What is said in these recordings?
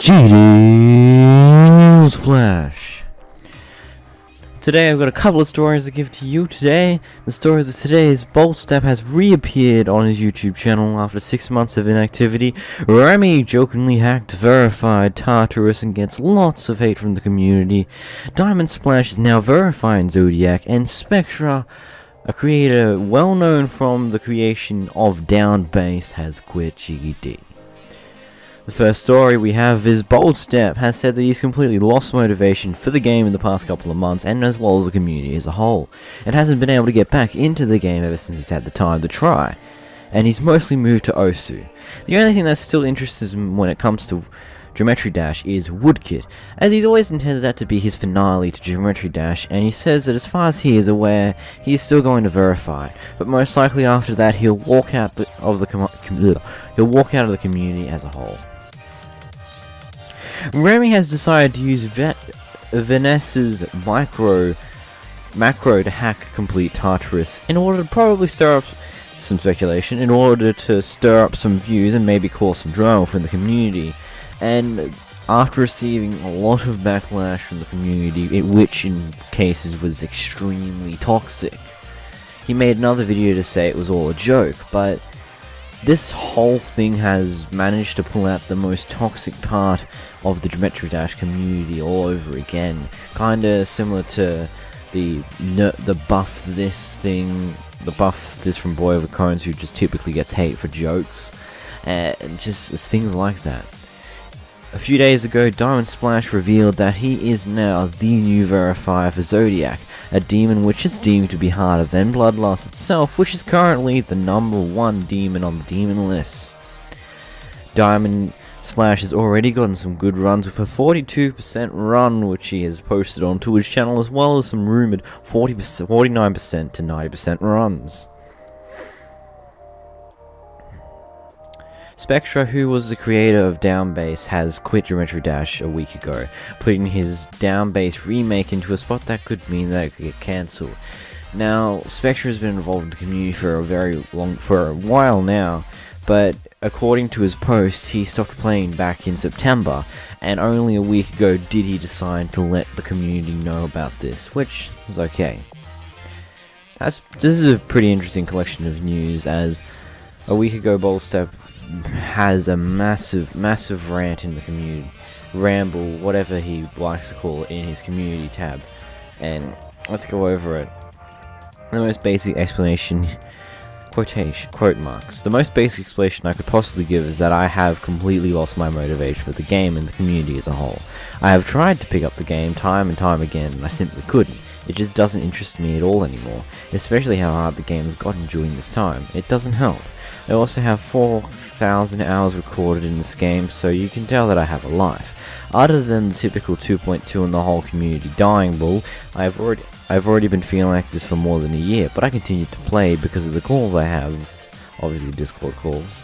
DiamondSplash. Today I've got a couple of stories to give to you today. The stories of today is Boldstep has reappeared on his YouTube channel after 6 months of inactivity. Remy jokingly hacked verified Tartarus and gets lots of hate from the community. DiamondSplash is now verifying Zodiac and Spectra. A creator well known from the creation of Down Bass has quit GD. The first story we have is Boldstep has said that he's completely lost motivation for the game in the past couple of months, and as well as the community as a whole, and hasn't been able to get back into the game ever since he's had the time to try, and he's mostly moved to Osu. The only thing that still interests him when it comes to Geometry Dash is Woodkit, as he's always intended that to be his finale to Geometry Dash, and he says that as far as he is aware, he is still going to verify, but most likely after that he'll walk out of the community as a whole. Remy has decided to use Vanessa's macro to hack complete Tartarus in order to probably stir up some speculation, in order to stir up some views and maybe cause some drama from the community. And after receiving a lot of backlash from the community, which in cases was extremely toxic, he made another video to say it was all a joke, but this whole thing has managed to pull out the most toxic part of the Geometry Dash community all over again. Kinda similar to the buff this from Boy Over Cones, who just typically gets hate for jokes, and just things like that. A few days ago, DiamondSplash revealed that he is now the new verifier for Zodiac, a demon which is deemed to be harder than Bloodlust itself, which is currently the #1 demon on the demon list. DiamondSplash has already gotten some good runs with a 42% run which he has posted onto his channel, as well as some rumoured 49% to 90% runs. Spectra, who was the creator of Down Bass, has quit Geometry Dash a week ago, putting his Down Bass remake into a spot that could mean that it could get cancelled. Now, Spectra has been involved in the community for a while now, but according to his post, he stopped playing back in September, and only a week ago did he decide to let the community know about this, which is okay. This is a pretty interesting collection of news, as a week ago Boldstep has a massive rant in the community, ramble, whatever he likes to call it, in his community tab, and let's go over it. The most basic explanation, quote marks, the most basic explanation I could possibly give is that I have completely lost my motivation for the game and the community as a whole. I have tried to pick up the game time and time again, and I simply couldn't. It just doesn't interest me at all anymore, especially how hard the game has gotten during this time. It doesn't help. I also have 4,000 hours recorded in this game, so you can tell that I have a life. Other than the typical 2.2 and the whole community dying bull, I've already been feeling like this for more than a year, but I continued to play because of the calls I have, obviously Discord calls,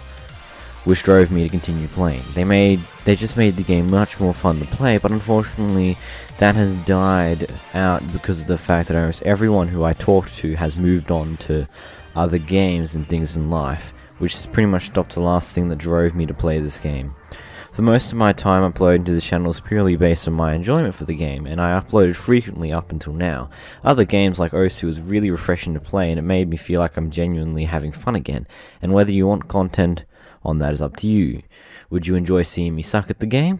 which drove me to continue playing. They just made the game much more fun to play, but unfortunately that has died out because of the fact that almost everyone who I talked to has moved on to other games and things in life, which has pretty much stopped the last thing that drove me to play this game. For most of my time uploading to the channel is purely based on my enjoyment for the game, and I uploaded frequently up until now. Other games like Osu was really refreshing to play, and it made me feel like I'm genuinely having fun again, and whether you want content on that is up to you. Would you enjoy seeing me suck at the game?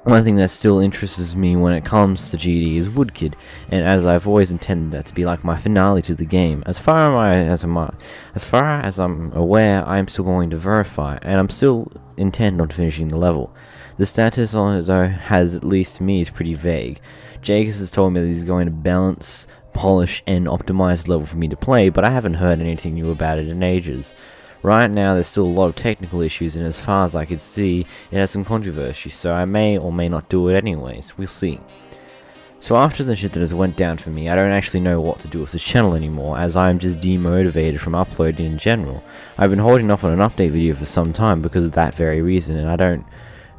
One thing that still interests me when it comes to GD is Woodkit, and as I've always intended that to be like my finale to the game. As far as I'm aware, I am still going to verify, and I'm still intent on finishing the level. The status on it though has, at least to me, is pretty vague. Jacobs has told me that he's going to balance, polish, and optimize the level for me to play, but I haven't heard anything new about it in ages. Right now there's still a lot of technical issues, and as far as I could see, it has some controversy, so I may or may not do it anyways. We'll see. So after the shit that has went down for me, I don't actually know what to do with this channel anymore, as I am just demotivated from uploading in general. I've been holding off on an update video for some time because of that very reason, and I don't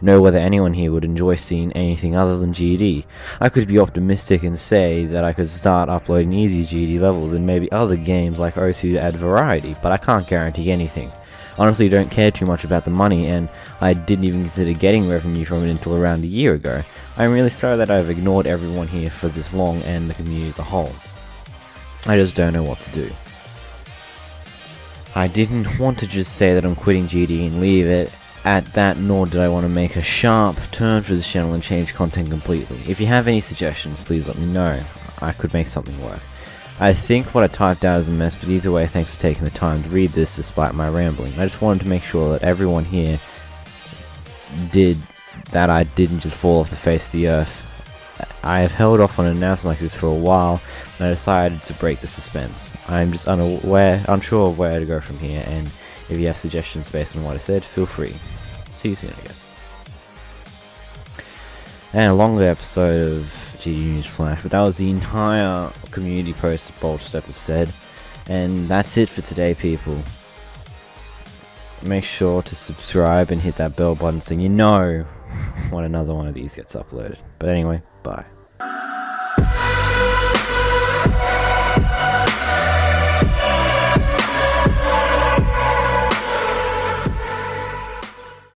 know whether anyone here would enjoy seeing anything other than GD. I could be optimistic and say that I could start uploading easy GD levels and maybe other games like Osu to add variety, but I can't guarantee anything. honestly don't care too much about the money, and I didn't even consider getting revenue from it until around a year ago. I'm really sorry that I've ignored everyone here for this long and the community as a whole. I just don't know what to do. I didn't want to just say that I'm quitting GD and leave it at that, nor did I want to make a sharp turn for this channel and change content completely. If you have any suggestions, please let me know. I could make something work. I think what I typed out is a mess, but either way, thanks for taking the time to read this despite my rambling. I just wanted to make sure that everyone here I didn't just fall off the face of the earth. I have held off on an announcement like this for a while, and I decided to break the suspense. I'm just unsure of where to go from here, and if you have suggestions based on what I said, feel free. See you soon, I guess. And a longer episode of GD News Flash, but that was the entire community post that Boldstep has said. And that's it for today, people. Make sure to subscribe and hit that bell button so you know when another one of these gets uploaded. But anyway, bye.